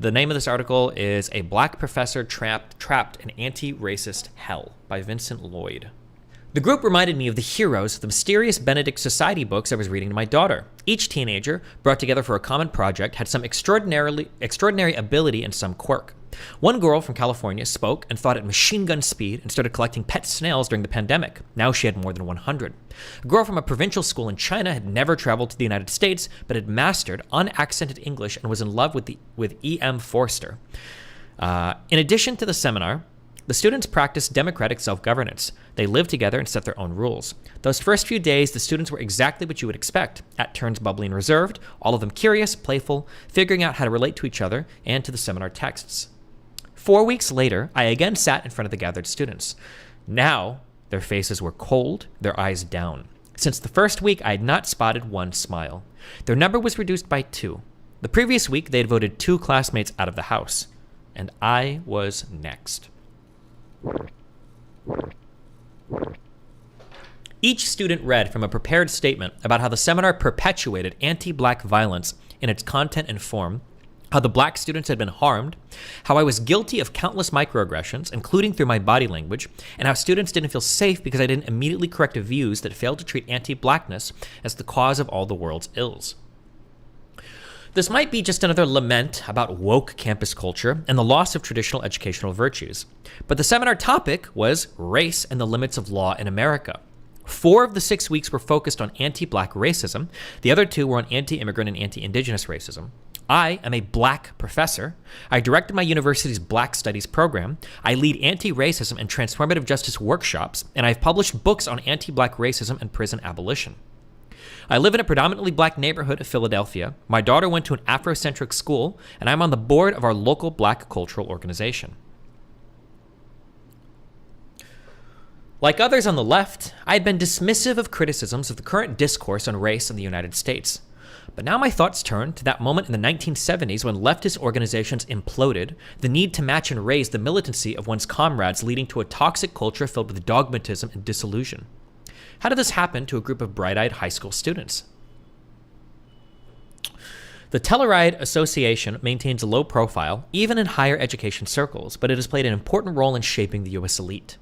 The name of this article is A Black Professor Trapped in Anti-Racist Hell by Vincent Lloyd. The group reminded me of the heroes of the mysterious Benedict Society books I was reading to my daughter. Each teenager, brought together for a common project, had some extraordinary ability and some quirk. One girl from California spoke and thought at machine gun speed and started collecting pet snails during the pandemic. Now she had more than 100. A girl from a provincial school in China had never traveled to the United States, but had mastered unaccented English and was in love with E.M. Forster. In addition to the seminar, the students practiced democratic self-governance. They lived together and set their own rules. Those first few days, the students were exactly what you would expect. At turns bubbly and reserved, all of them curious, playful, figuring out how to relate to each other and to the seminar texts. 4 weeks later, I again sat in front of the gathered students. Now, their faces were cold, their eyes down. Since the first week, I had not spotted one smile. Their number was reduced by 2. The previous week, they had voted 2 classmates out of the house. And I was next. Each student read from a prepared statement about how the seminar perpetuated anti-black violence in its content and form, how the black students had been harmed, how I was guilty of countless microaggressions, including through my body language, and how students didn't feel safe because I didn't immediately correct views that failed to treat anti-blackness as the cause of all the world's ills. This might be just another lament about woke campus culture and the loss of traditional educational virtues. But the seminar topic was race and the limits of law in America. 4 of the 6 weeks were focused on anti-black racism. The other 2 were on anti-immigrant and anti-indigenous racism. I am a black professor. I directed my university's Black Studies program. I lead anti-racism and transformative justice workshops, and I've published books on anti-black racism and prison abolition. I live in a predominantly black neighborhood of Philadelphia. My daughter went to an Afrocentric school, and I'm on the board of our local black cultural organization. Like others on the left, I had been dismissive of criticisms of the current discourse on race in the United States. But now my thoughts turn to that moment in the 1970s when leftist organizations imploded, the need to match and raise the militancy of one's comrades, leading to a toxic culture filled with dogmatism and disillusion. How did this happen to a group of bright-eyed high school students? The Telluride Association maintains a low profile, even in higher education circles, but it has played an important role in shaping the U.S. elite.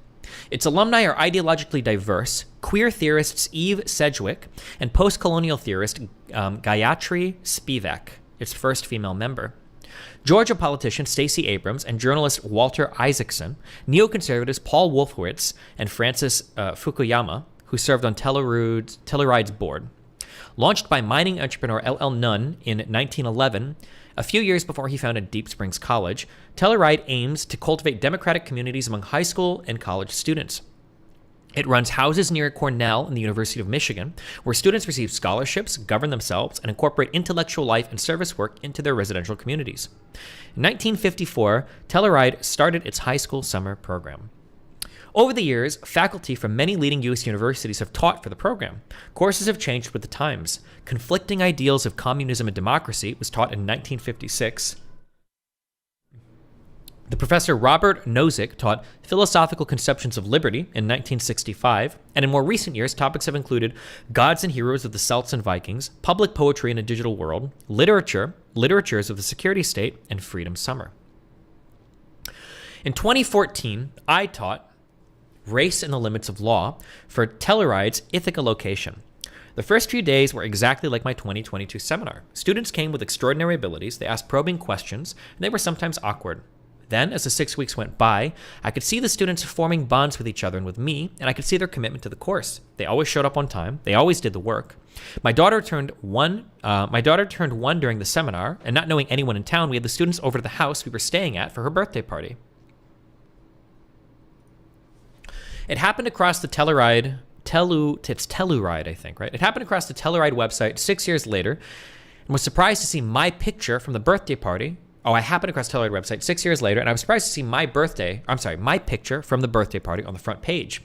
Its alumni are ideologically diverse, queer theorists Eve Sedgwick and post-colonial theorist Gayatri Spivak, its first female member. Georgia politician Stacey Abrams and journalist Walter Isaacson, neoconservatives Paul Wolfowitz and Francis Fukuyama, who served on Telluride's board. Launched by mining entrepreneur L.L. Nunn in 1911, a few years before he founded Deep Springs College, Telluride aims to cultivate democratic communities among high school and college students. It runs houses near Cornell and the University of Michigan, where students receive scholarships, govern themselves, and incorporate intellectual life and service work into their residential communities. In 1954, Telluride started its high school summer program. Over the years, faculty from many leading U.S. universities have taught for the program. Courses have changed with the times. Conflicting Ideals of Communism and Democracy was taught in 1956. The professor Robert Nozick taught Philosophical Conceptions of Liberty in 1965, and in more recent years, topics have included Gods and Heroes of the Celts and Vikings, Public Poetry in a Digital World, Literature, Literatures of the Security State, and Freedom Summer. In 2014, I taught Race and the Limits of Law for Telluride's Ithaca location. The first few days were exactly like my 2022 seminar. Students came with extraordinary abilities, they asked probing questions, and they were sometimes awkward. Then, as the 6 weeks went by, I could see the students forming bonds with each other and with me, and I could see their commitment to the course. They always showed up on time, they always did the work. My daughter turned one during the seminar, and not knowing anyone in town, we had the students over to the house we were staying at for her birthday party. It happened across the Telluride, I think, right? It happened across the Telluride website 6 years later, and was surprised to see my picture from the birthday party. I happened across the Telluride website 6 years later, and I was surprised to see my picture from the birthday party on the front page.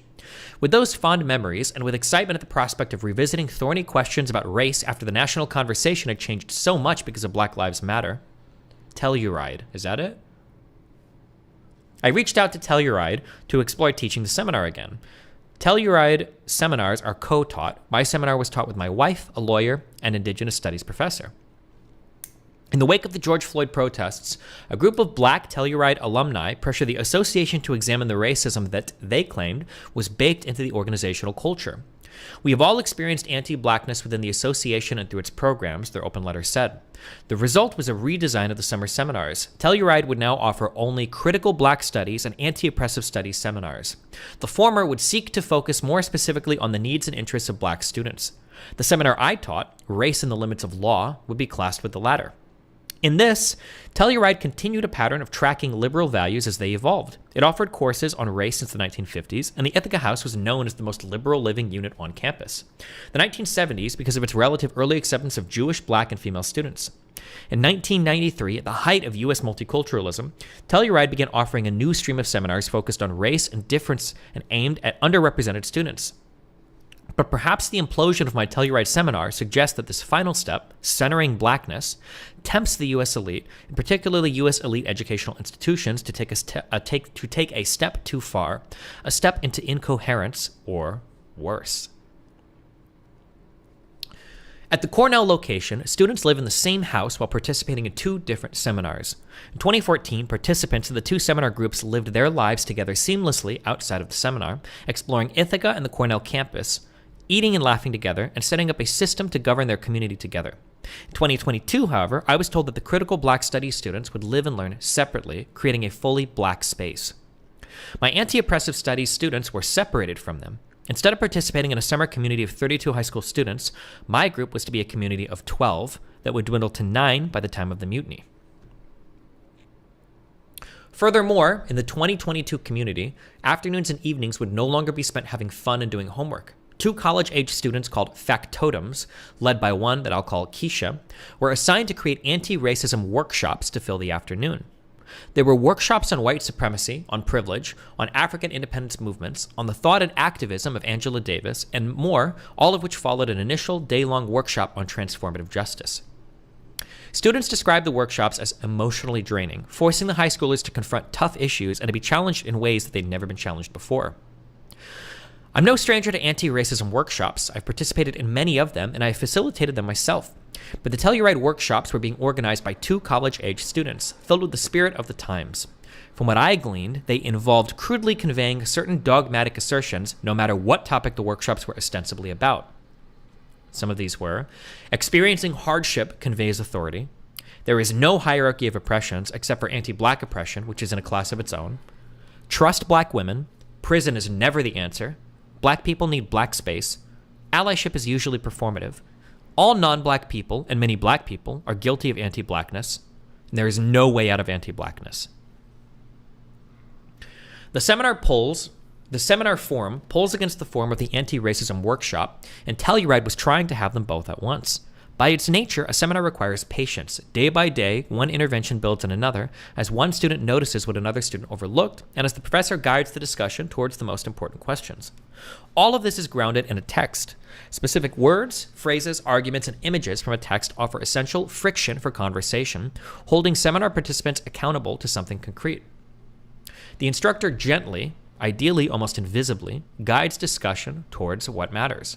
With those fond memories, and with excitement at the prospect of revisiting thorny questions about race after the national conversation had changed so much because of Black Lives Matter. Telluride, is that it? I reached out to Telluride to explore teaching the seminar again. Telluride seminars are co-taught. My seminar was taught with my wife, a lawyer, and Indigenous Studies professor. In the wake of the George Floyd protests, a group of Black Telluride alumni pressured the association to examine the racism that they claimed was baked into the organizational culture. We have all experienced anti-Blackness within the association and through its programs, their open letter said. The result was a redesign of the summer seminars. Telluride would now offer only critical Black studies and anti-oppressive studies seminars. The former would seek to focus more specifically on the needs and interests of Black students. The seminar I taught, Race and the Limits of Law, would be classed with the latter. In this, Telluride continued a pattern of tracking liberal values as they evolved. It offered courses on race since the 1950s, and the Ithaca House was known as the most liberal living unit on campus. The 1970s because of its relative early acceptance of Jewish, Black, and female students. In 1993, at the height of U.S. multiculturalism, Telluride began offering a new stream of seminars focused on race and difference and aimed at underrepresented students. But perhaps the implosion of my Telluride seminar suggests that this final step, centering Blackness, tempts the U.S. elite, and particularly U.S. elite educational institutions, to take a step too far, a step into incoherence, or worse. At the Cornell location, students live in the same house while participating in two different seminars. In 2014, participants in the two seminar groups lived their lives together seamlessly outside of the seminar, exploring Ithaca and the Cornell campus, eating and laughing together, and setting up a system to govern their community together. In 2022, however, I was told that the critical Black studies students would live and learn separately, creating a fully Black space. My anti-oppressive studies students were separated from them. Instead of participating in a summer community of 32 high school students, my group was to be a community of 12 that would dwindle to 9 by the time of the mutiny. Furthermore, in the 2022 community, afternoons and evenings would no longer be spent having fun and doing homework. Two college-age students called factotums, led by one that I'll call Keisha, were assigned to create anti-racism workshops to fill the afternoon. There were workshops on white supremacy, on privilege, on African independence movements, on the thought and activism of Angela Davis, and more, all of which followed an initial day-long workshop on transformative justice. Students described the workshops as emotionally draining, forcing the high schoolers to confront tough issues and to be challenged in ways that they'd never been challenged before. I'm no stranger to anti-racism workshops. I've participated in many of them, and I have facilitated them myself. But the Telluride workshops were being organized by two college-age students, filled with the spirit of the times. From what I gleaned, they involved crudely conveying certain dogmatic assertions, no matter what topic the workshops were ostensibly about. Some of these were, experiencing hardship conveys authority. There is no hierarchy of oppressions except for anti-Black oppression, which is in a class of its own. Trust Black women. Prison is never the answer. Black people need Black space. Allyship is usually performative. All non-Black people and many Black people are guilty of anti-Blackness, and there is no way out of anti-Blackness. The seminar forum pulls against the form of the anti-racism workshop, and Telluride was trying to have them both at once. By its nature, a seminar requires patience. Day by day, one intervention builds on another, as one student notices what another student overlooked, and as the professor guides the discussion towards the most important questions. All of this is grounded in a text. Specific words, phrases, arguments, and images from a text offer essential friction for conversation, holding seminar participants accountable to something concrete. The instructor gently, ideally almost invisibly, guides discussion towards what matters.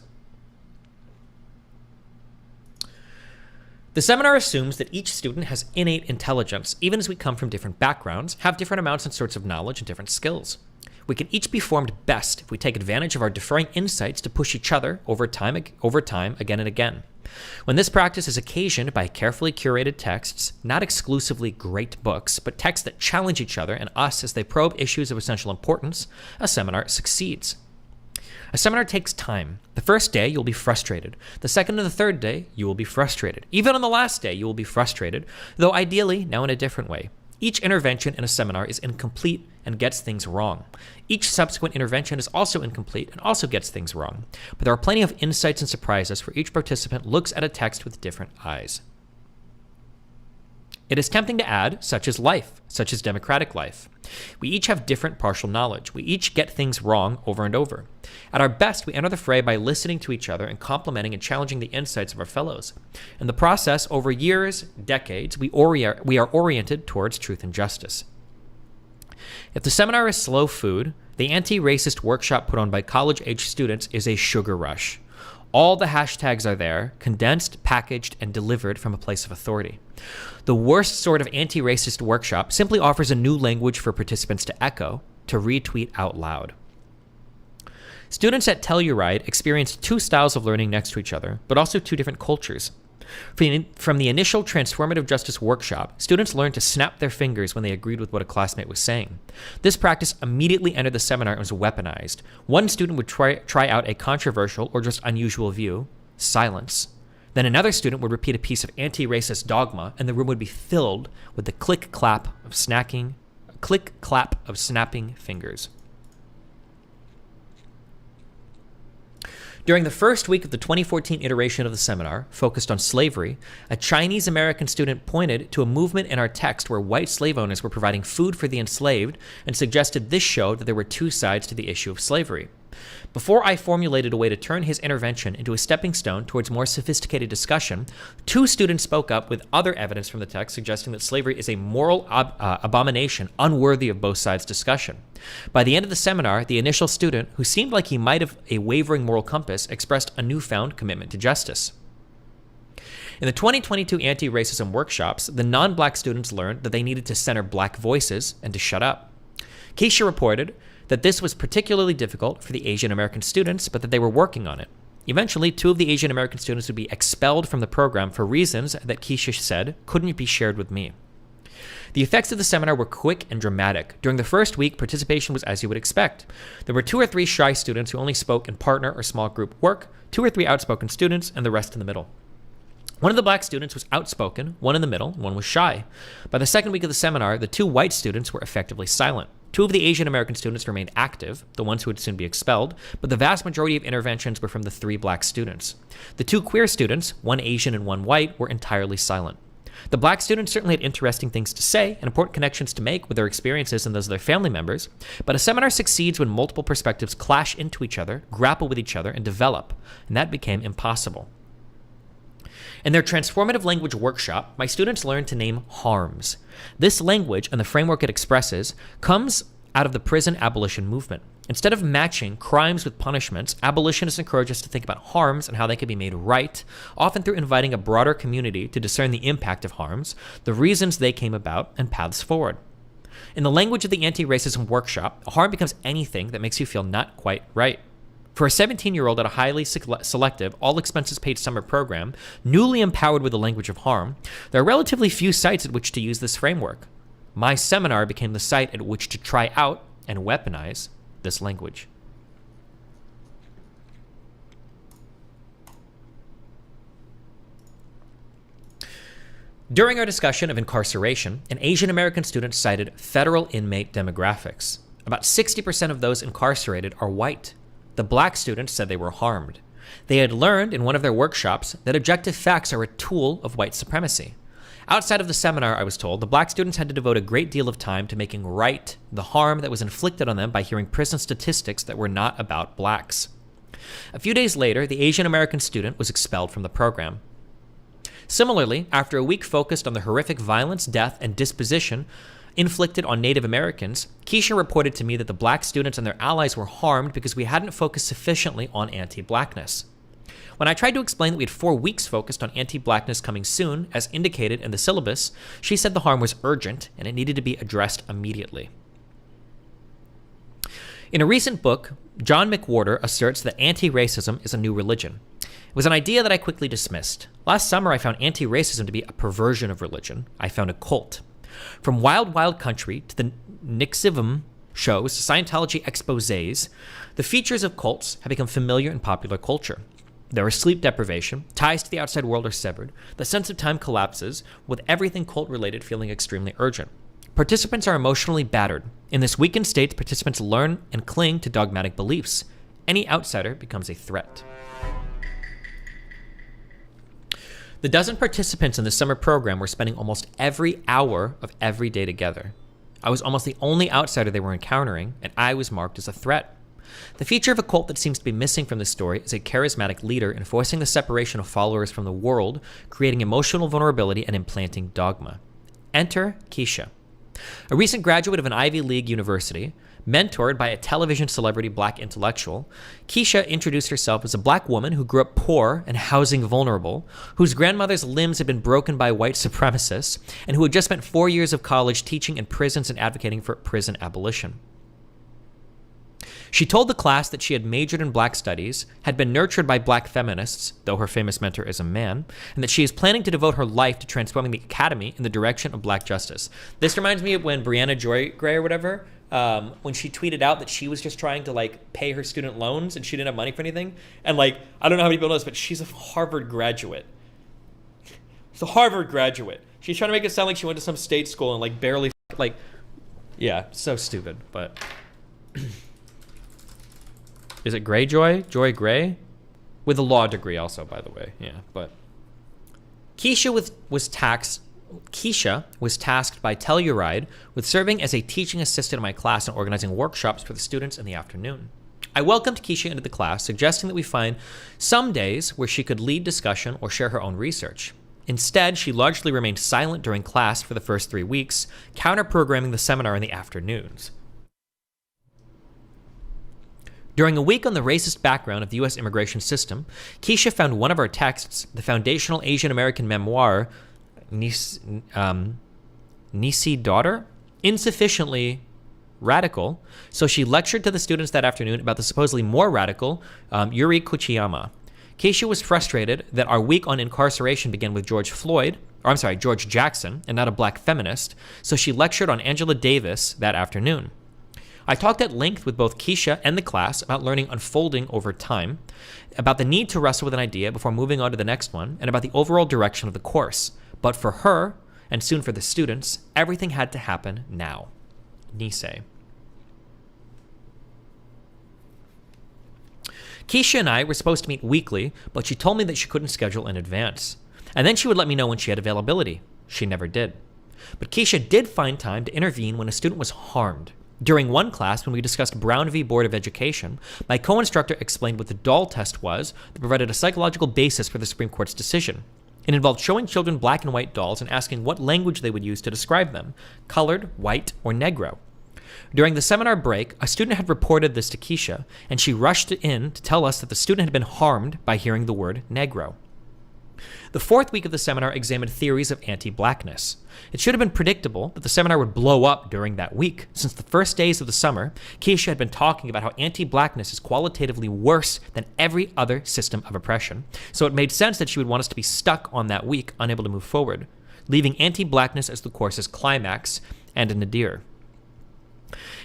The seminar assumes that each student has innate intelligence, even as we come from different backgrounds, have different amounts and sorts of knowledge and different skills. We can each be formed best if we take advantage of our differing insights to push each other over time again and again. When this practice is occasioned by carefully curated texts, not exclusively great books, but texts that challenge each other and us as they probe issues of essential importance, a seminar succeeds. A seminar takes time. The first day, you'll be frustrated. The second and the third day, you will be frustrated. Even on the last day, you will be frustrated, though ideally now in a different way. Each intervention in a seminar is incomplete and gets things wrong. Each subsequent intervention is also incomplete and also gets things wrong. But there are plenty of insights and surprises for each participant looks at a text with different eyes. It is tempting to add, such as life, such as democratic life. We each have different partial knowledge. We each get things wrong over and over. At our best, we enter the fray by listening to each other and complimenting and challenging the insights of our fellows. In the process, over years, decades, we are oriented towards truth and justice. If the seminar is slow food, the anti-racist workshop put on by college-age students is a sugar rush. All the hashtags are there, condensed, packaged, and delivered from a place of authority. The worst sort of anti-racist workshop simply offers a new language for participants to echo, to retweet out loud. Students at Telluride experienced two styles of learning next to each other, but also two different cultures. From the initial transformative justice workshop, students learned to snap their fingers when they agreed with what a classmate was saying. This practice immediately entered the seminar and was weaponized. One student would try out a controversial or just unusual view, silence. Then another student would repeat a piece of anti-racist dogma, and the room would be filled with the click-clap of snapping fingers. During the first week of the 2014 iteration of the seminar, focused on slavery, a Chinese-American student pointed to a movement in our text where white slave owners were providing food for the enslaved and suggested this showed that there were two sides to the issue of slavery. Before I formulated a way to turn his intervention into a stepping stone towards more sophisticated discussion, two students spoke up with other evidence from the text suggesting that slavery is a moral abomination unworthy of both sides' discussion. By the end of the seminar, the initial student, who seemed like he might have a wavering moral compass, expressed a newfound commitment to justice. In the 2022 anti-racism workshops, the non-black students learned that they needed to center black voices and to shut up. Keisha reported that this was particularly difficult for the Asian American students, but that they were working on it. Eventually, two of the Asian American students would be expelled from the program for reasons that Keisha said couldn't be shared with me. The effects of the seminar were quick and dramatic. During the first week, participation was as you would expect. There were 2 or 3 shy students who only spoke in partner or small group work, 2 or 3 outspoken students, and the rest in the middle. One of the black students was outspoken, one in the middle, and one was shy. By the second week of the seminar, the 2 white students were effectively silent. 2 of the Asian American students remained active, the ones who would soon be expelled, but the vast majority of interventions were from the 3 black students. The 2 queer students, one Asian and one white, were entirely silent. The black students certainly had interesting things to say and important connections to make with their experiences and those of their family members, but a seminar succeeds when multiple perspectives clash into each other, grapple with each other, and develop, and that became impossible. In their transformative language workshop, my students learned to name harms. This language and the framework it expresses comes out of the prison abolition movement. Instead of matching crimes with punishments, abolitionists encourage us to think about harms and how they can be made right, often through inviting a broader community to discern the impact of harms, the reasons they came about, and paths forward. In the language of the anti-racism workshop, a harm becomes anything that makes you feel not quite right. For a 17-year-old at a highly selective, all-expenses-paid summer program, newly empowered with the language of harm, there are relatively few sites at which to use this framework. My seminar became the site at which to try out and weaponize this language. During our discussion of incarceration, an Asian American student cited federal inmate demographics. About 60% of those incarcerated are white. The black students said they were harmed. They had learned in one of their workshops that objective facts are a tool of white supremacy. Outside of the seminar, I was told, the black students had to devote a great deal of time to making right the harm that was inflicted on them by hearing prison statistics that were not about blacks. A few days later, the Asian American student was expelled from the program. Similarly, after a week focused on the horrific violence, death, and disposition inflicted on Native Americans, Keisha reported to me that the black students and their allies were harmed because we hadn't focused sufficiently on anti-blackness. When I tried to explain that we had 4 weeks focused on anti-blackness coming soon, as indicated in the syllabus, she said the harm was urgent and it needed to be addressed immediately. In a recent book, John McWhorter asserts that anti-racism is a new religion. It was an idea that I quickly dismissed. Last summer, I found anti-racism to be a perversion of religion. I found a cult. From Wild Wild Country to the Nixivism shows, Scientology exposés, the features of cults have become familiar in popular culture. There is sleep deprivation, ties to the outside world are severed, the sense of time collapses, with everything cult-related feeling extremely urgent. Participants are emotionally battered. In this weakened state, participants learn and cling to dogmatic beliefs. Any outsider becomes a threat. The dozen participants in the summer program were spending almost every hour of every day together. I was almost the only outsider they were encountering, and I was marked as a threat. The feature of a cult that seems to be missing from this story is a charismatic leader enforcing the separation of followers from the world, creating emotional vulnerability and implanting dogma. Enter Keisha. A recent graduate of an Ivy League university, Mentored by a television celebrity black intellectual, Keisha introduced herself as a black woman who grew up poor and housing vulnerable, whose grandmother's limbs had been broken by white supremacists, and who had just spent 4 years of college teaching in prisons and advocating for prison abolition. She told the class that she had majored in black studies, had been nurtured by black feminists, though her famous mentor is a man, and that she is planning to devote her life to transforming the academy in the direction of black justice. This reminds me of when Brianna Joy Gray or whatever, when she tweeted out that she was just trying to pay her student loans and she didn't have money for anything. And I don't know how many people know this, but she's a Harvard graduate. She's a Harvard graduate. She's trying to make it sound like she went to some state school and barely yeah, so stupid, but... Is it Greyjoy? Joy Gray? With a law degree also, by the way. Yeah, but... Keisha was tasked by Telluride with serving as a teaching assistant in my class and organizing workshops for the students in the afternoon. I welcomed Keisha into the class, suggesting that we find some days where she could lead discussion or share her own research. Instead, she largely remained silent during class for the first 3 weeks, counter-programming the seminar in the afternoons. During a week on the racist background of the U.S. immigration system, Keisha found one of our texts, the foundational Asian American memoir, Nisi Daughter, insufficiently radical, so she lectured to the students that afternoon about the supposedly more radical Yuri Kochiyama. Keisha was frustrated that our week on incarceration began with George Jackson, and not a black feminist, so she lectured on Angela Davis that afternoon. I talked at length with both Keisha and the class about learning unfolding over time, about the need to wrestle with an idea before moving on to the next one, and about the overall direction of the course. But for her, and soon for the students, everything had to happen now. Nisei. Keisha and I were supposed to meet weekly, but she told me that she couldn't schedule in advance. And then she would let me know when she had availability. She never did. But Keisha did find time to intervene when a student was harmed. During one class, when we discussed Brown v. Board of Education, my co-instructor explained what the doll test was that provided a psychological basis for the Supreme Court's decision. It involved showing children black and white dolls and asking what language they would use to describe them, colored, white, or Negro. During the seminar break, a student had reported this to Keisha, and she rushed in to tell us that the student had been harmed by hearing the word Negro. The fourth week of the seminar examined theories of anti-blackness. It should have been predictable that the seminar would blow up during that week. Since the first days of the summer, Keisha had been talking about how anti-blackness is qualitatively worse than every other system of oppression. So it made sense that she would want us to be stuck on that week, unable to move forward, leaving anti-blackness as the course's climax and a nadir.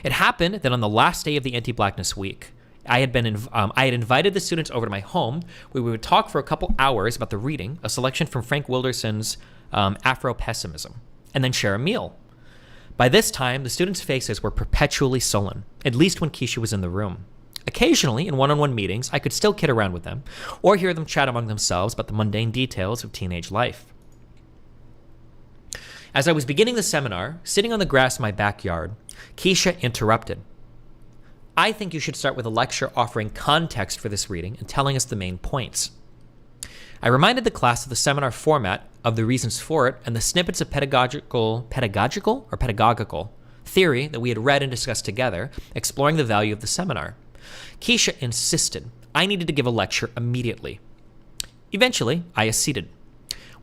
It happened that on the last day of the anti-blackness week, I had invited the students over to my home where we would talk for a couple hours about the reading, a selection from Frank Wilderson's Afro-Pessimism, and then share a meal. By this time, the students' faces were perpetually sullen, at least when Keisha was in the room. Occasionally, in one-on-one meetings, I could still kid around with them, or hear them chat among themselves about the mundane details of teenage life. As I was beginning the seminar, sitting on the grass in my backyard, Keisha interrupted. I think you should start with a lecture offering context for this reading and telling us the main points. I reminded the class of the seminar format, of the reasons for it, and the snippets of pedagogical theory that we had read and discussed together, exploring the value of the seminar. Keisha insisted I needed to give a lecture immediately. Eventually, I acceded.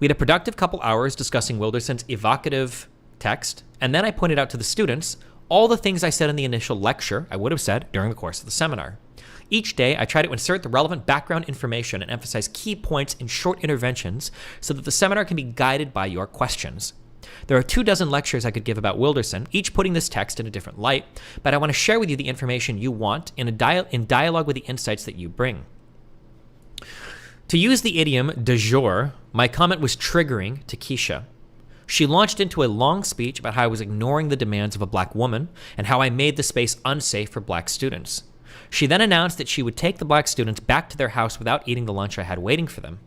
We had a productive couple hours discussing Wilderson's evocative text, and then I pointed out to the students all the things I said in the initial lecture I would have said during the course of the seminar. Each day, I try to insert the relevant background information and emphasize key points in short interventions so that the seminar can be guided by your questions. There are 24 lectures I could give about Wilderson, each putting this text in a different light, but I want to share with you the information you want in dialogue with the insights that you bring. To use the idiom du jour, my comment was triggering to Keisha. She launched into a long speech about how I was ignoring the demands of a black woman and how I made the space unsafe for black students. She then announced that she would take the black students back to their house without eating the lunch I had waiting for them.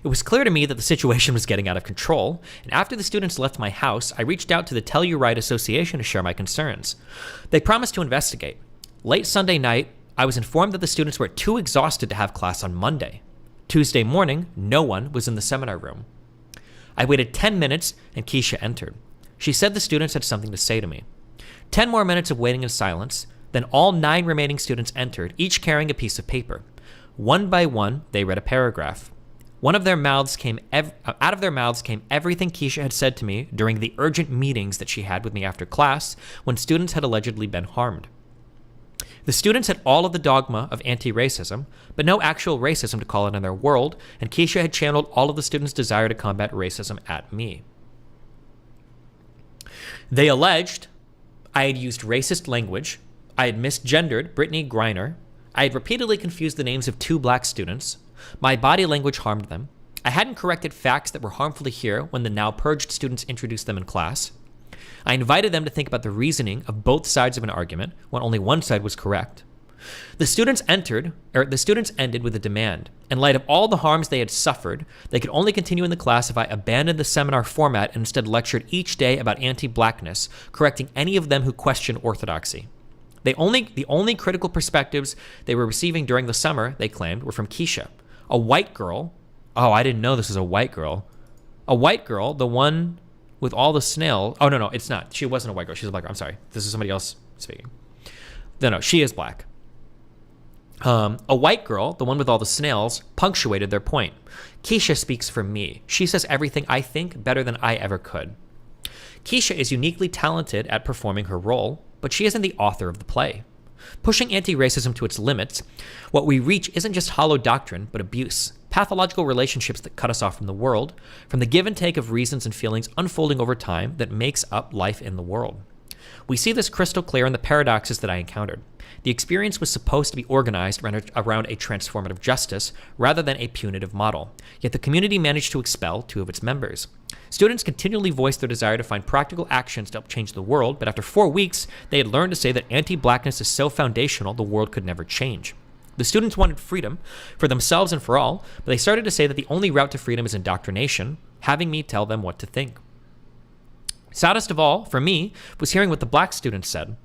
It was clear to me that the situation was getting out of control, and after the students left my house, I reached out to the Telluride Association to share my concerns. They promised to investigate. Late Sunday night, I was informed that the students were too exhausted to have class on Monday. Tuesday morning, no one was in the seminar room. I waited 10 minutes and Keisha entered. She said the students had something to say to me. 10 more minutes of waiting in silence. Then all 9 remaining students entered, each carrying a piece of paper. One by one, they read a paragraph. Out of their mouths came everything Keisha had said to me during the urgent meetings that she had with me after class when students had allegedly been harmed. The students had all of the dogma of anti-racism, but no actual racism to call it in their world, and Keisha had channeled all of the students' desire to combat racism at me. They alleged I had used racist language, I had misgendered Brittany Griner, I had repeatedly confused the names of 2 black students, my body language harmed them, I hadn't corrected facts that were harmful to hear when the now purged students introduced them in class, I invited them to think about the reasoning of both sides of an argument when only one side was correct. The students ended with a demand. In light of all the harms they had suffered, they could only continue in the class if I abandoned the seminar format and instead lectured each day about anti-blackness, correcting any of them who questioned orthodoxy. The only critical perspectives they were receiving during the summer, they claimed, were from Keisha, a white girl. Oh, I didn't know this was a white girl. A white girl, the one with all the snail. Oh, no, it's not. She wasn't a white girl. She's a black girl. I'm sorry. This is somebody else speaking. No, she is black. A white girl, the one with all the snails, punctuated their point. Keisha speaks for me. She says everything I think better than I ever could. Keisha is uniquely talented at performing her role, but she isn't the author of the play. Pushing anti-racism to its limits, what we reach isn't just hollow doctrine, but abuse, pathological relationships that cut us off from the world, from the give and take of reasons and feelings unfolding over time that makes up life in the world. We see this crystal clear in the paradoxes that I encountered. The experience was supposed to be organized around a transformative justice rather than a punitive model, yet the community managed to expel 2 of its members. Students continually voiced their desire to find practical actions to help change the world, but after 4 weeks, they had learned to say that anti-blackness is so foundational the world could never change. The students wanted freedom for themselves and for all, but they started to say that the only route to freedom is indoctrination, having me tell them what to think. Saddest of all, for me, was hearing what the black students said.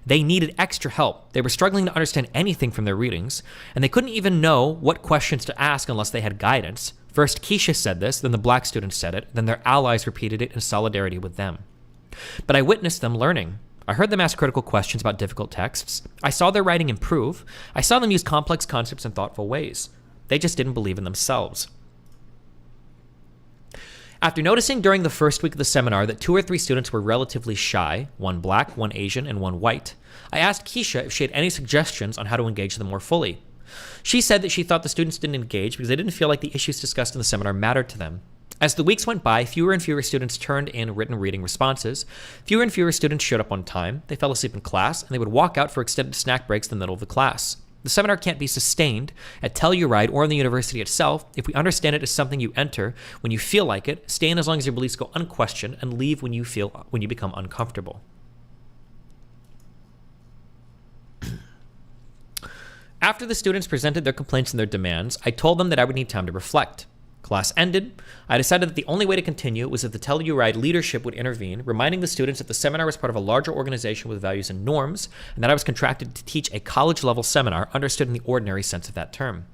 They needed extra help. They were struggling to understand anything from their readings, and they couldn't even know what questions to ask unless they had guidance. First, Keisha said this, then the black students said it, then their allies repeated it in solidarity with them. But I witnessed them learning. I heard them ask critical questions about difficult texts. I saw their writing improve. I saw them use complex concepts in thoughtful ways. They just didn't believe in themselves. After noticing during the first week of the seminar that 2 or 3 students were relatively shy, 1 black, 1 Asian, and 1 white, I asked Keisha if she had any suggestions on how to engage them more fully. She said that she thought the students didn't engage because they didn't feel like the issues discussed in the seminar mattered to them. As the weeks went by, fewer and fewer students turned in written reading responses. Fewer and fewer students showed up on time. They fell asleep in class, and they would walk out for extended snack breaks in the middle of the class. The seminar can't be sustained at Telluride or in the university itself if we understand it as something you enter when you feel like it, stay in as long as your beliefs go unquestioned, and leave when you become uncomfortable. After the students presented their complaints and their demands, I told them that I would need time to reflect. Class ended. I decided that the only way to continue was if the Telluride leadership would intervene, reminding the students that the seminar was part of a larger organization with values and norms, and that I was contracted to teach a college-level seminar understood in the ordinary sense of that term.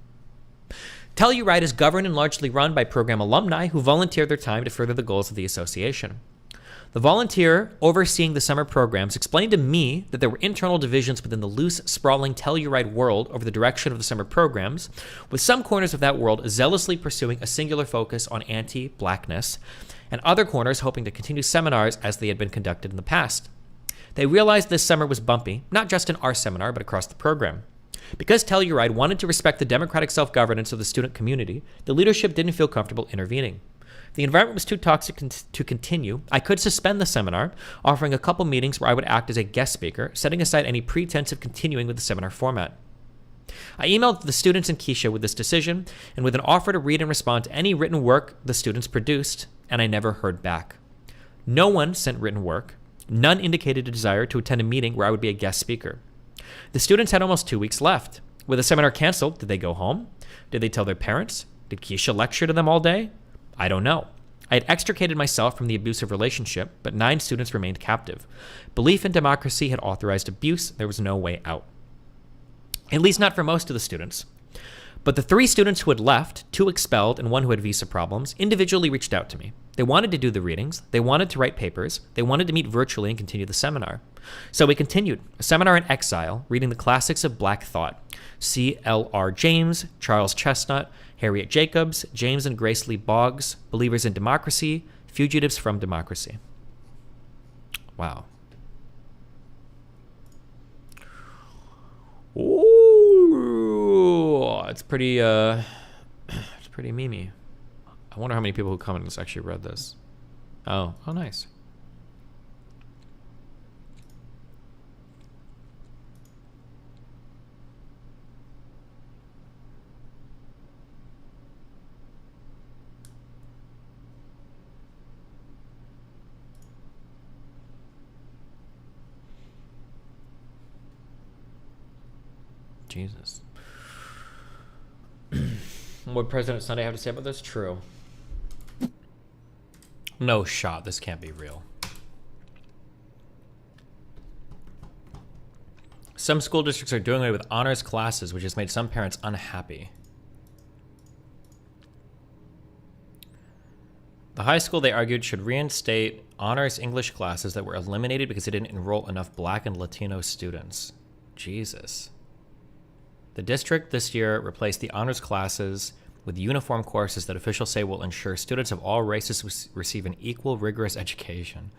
Telluride is governed and largely run by program alumni who volunteer their time to further the goals of the association. The volunteer overseeing the summer programs explained to me that there were internal divisions within the loose, sprawling Telluride world over the direction of the summer programs, with some corners of that world zealously pursuing a singular focus on anti-blackness, and other corners hoping to continue seminars as they had been conducted in the past. They realized this summer was bumpy, not just in our seminar, but across the program. Because Telluride wanted to respect the democratic self-governance of the student community, the leadership didn't feel comfortable intervening. If the environment was too toxic to continue, I could suspend the seminar, offering a couple meetings where I would act as a guest speaker, setting aside any pretense of continuing with the seminar format. I emailed the students and Keisha with this decision, and with an offer to read and respond to any written work the students produced, and I never heard back. No one sent written work. None indicated a desire to attend a meeting where I would be a guest speaker. The students had almost 2 weeks left. With the seminar canceled, did they go home? Did they tell their parents? Did Keisha lecture to them all day? I don't know. I had extricated myself from the abusive relationship, but 9 students remained captive. Belief in democracy had authorized abuse. There was no way out. At least not for most of the students. But the 3 students who had left, 2 expelled and 1 who had visa problems, individually reached out to me. They wanted to do the readings. They wanted to write papers. They wanted to meet virtually and continue the seminar. So we continued, a seminar in exile, reading the classics of Black thought. C.L.R. James, Charles Chestnut, Harriet Jacobs, James and Grace Lee Boggs, Believers in Democracy, Fugitives from Democracy. Wow. Ooh, it's pretty memey. I wonder how many people who commented actually read this. Oh, nice. Jesus. What President Sunday have to say about this? True. No shot. This can't be real. Some school districts are doing away with honors classes, which has made some parents unhappy. The high school, they argued, should reinstate honors English classes that were eliminated because it didn't enroll enough Black and Latino students. Jesus. The district this year replaced the honors classes with uniform courses that officials say will ensure students of all races receive an equal, rigorous education.